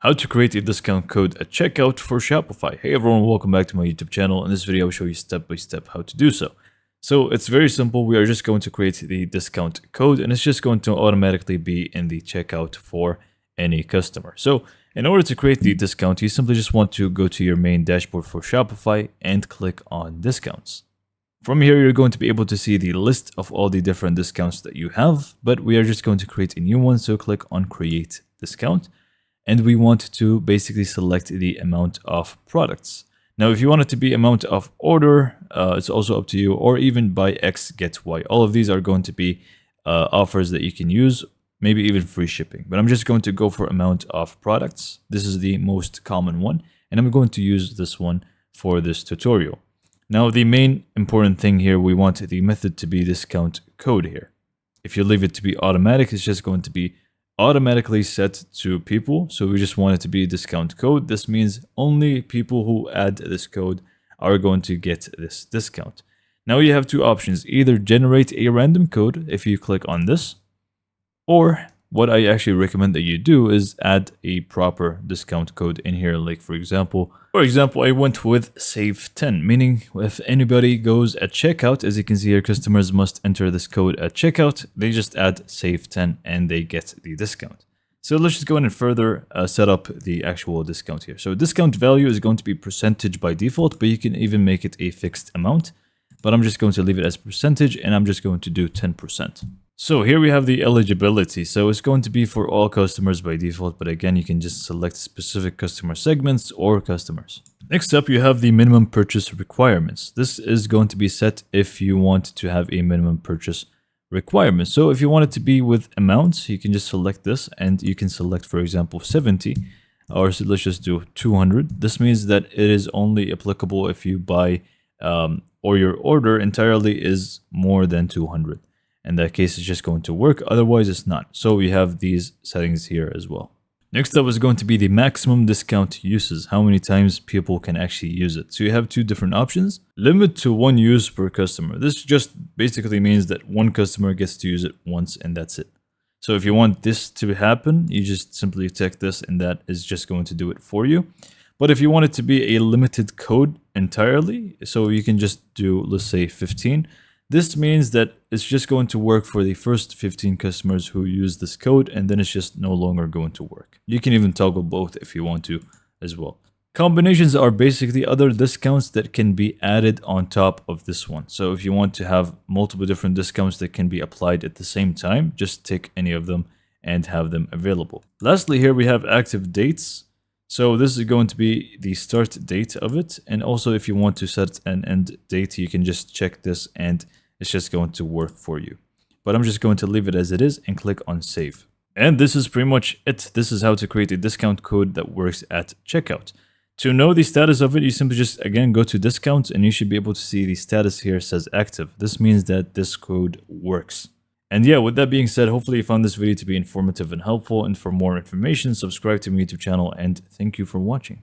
How to create a discount code at checkout for Shopify. Hey everyone, welcome back to my YouTube channel. In this video, I'll show you step by step how to do so. So it's very simple. We are just going to create the discount code and it's just going to automatically be in the checkout for any customer. So in order to create the discount, you simply just want to go to your main dashboard for Shopify and click on discounts. From here, you're going to be able to see the list of all the different discounts that you have, but we are just going to create a new one. So click on create discount. And we want to basically select the amount of products. Now, if you want it to be amount of order, it's also up to you, or even buy X, get Y. All of these are going to be offers that you can use, maybe even free shipping. But I'm just going to go for amount of products. This is the most common one, and I'm going to use this one for this tutorial. Now, the main important thing here, we want the method to be discount code here. If you leave it to be automatic, it's just going to be automatically set to people. So we just want it to be a discount code. This means only people who add this code are going to get this discount. Now you have two options: either generate a random code if you click on this, or what I actually recommend that you do is add a proper discount code in here. Like for example, I went with save 10, meaning if anybody goes at checkout, as you can see here, customers must enter this code at checkout. They just add save 10 and they get the discount. So let's just go in and further set up the actual discount here. So discount value is going to be percentage by default, but you can even make it a fixed amount. But I'm just going to leave it as percentage and I'm just going to do 10%. So here we have the eligibility. So it's going to be for all customers by default, but again, you can just select specific customer segments or customers. Next up, you have the minimum purchase requirements. This is going to be set if you want to have a minimum purchase requirement. So if you want it to be with amounts, you can just select this and you can select, for example, 70, or so let's just do 200. This means that it is only applicable if you buy or your order entirely is more than 200. In that case, it's just going to work. Otherwise, it's not. So we have these settings here as well. Next up is going to be the maximum discount uses, how many times people can actually use it. So you have two different options. Limit to 1 use per customer. This just basically means that one customer gets to use it once and that's it. So if you want this to happen, you just simply check this and that is just going to do it for you. But if you want it to be a limited code entirely, so you can just do, let's say 15. This means that it's just going to work for the first 15 customers who use this code, and then it's just no longer going to work. You can even toggle both if you want to as well. Combinations are basically other discounts that can be added on top of this one. So if you want to have multiple different discounts that can be applied at the same time, just tick any of them and have them available. Lastly, here we have active dates. So this is going to be the start date of it. And also if you want to set an end date, you can just check this and it's just going to work for you. But I'm just going to leave it as it is and click on save. And this is pretty much it. This is how to create a discount code that works at checkout. To know the status of it, you simply just, again, go to discounts and you should be able to see the status here says active. This means that this code works. And yeah, with that being said, hopefully you found this video to be informative and helpful. And for more information, subscribe to my YouTube channel and thank you for watching.